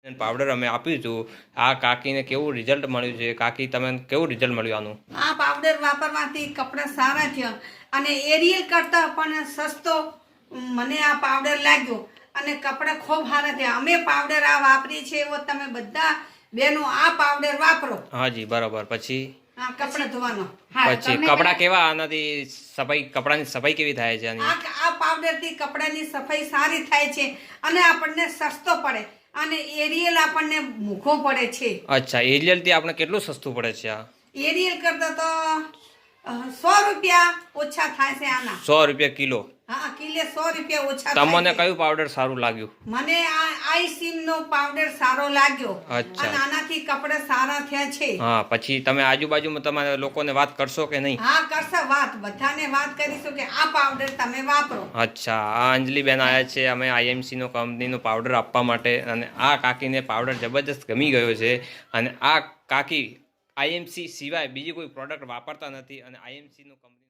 Powder અમે આપ્યું હતું આ કાકીને કેવું રિઝલ્ટ મળ્યું છે? કાકી તમે કેવું રિઝલ્ટ મળ્યું આનું? આ પાવડર વાપરવાથી કપડાં સારા થયા અને એરિયલ કરતા પણ સસ્તો મને આ પાવડર લાગ્યો અને કપડાં ખૂબ સારા થયા. અમે પાવડર આ વાપરીએ છીએ એવો તમે બધા બહેનો આ પાવડર વાપરો. હાજી બરાબર. પછી કપડાં ધોવાનો પછી કપડાં કેવા આનાથી સફાઈ કપડાની સફાઈ કેવી થાય છે આની? આ પાવડરથી કપડાની સફાઈ સારી થાય છે અને આપણને સસ્તો પડે અને એરિયલ આપણને મૂઘો પડે છે. અચ્છા, એરિયલ થી આપણે કેટલું સસ્તું પડે છે આ? એરિયલ કરતા તો 100 રૂપિયા ઓછા થાય છે આના. 100 રૂપિયા કિલો? હા, કિલે 100 રૂપિયા ઓછા. તમને કયું પાવડર સારું લાગ્યું? મને આ આઈસીમ નો પાવડર સારો લાગ્યો. અચ્છા. અને આનાથી કપડા સારા થયા છે. હા, પછી તમે આજુબાજુમાં તમારા લોકોને વાત કરશો કે નહીં? હા, કરશે વાત. બધાને વાત કરીશું કે આ પાવડર તમે વાપરો. અચ્છા, આ અંજલિબેન આવ્યા છે અમે આઈએમસી નો કંપનીનો પાવડર આપવા માટે અને આ કાકીને પાવડર જબરજસ્ત ગમી ગયો છે અને આ કાકી આઈએમસી સિવાય બીજી કોઈ પ્રોડક્ટ વાપરતા નથી અને આઈએમસી નો કંપની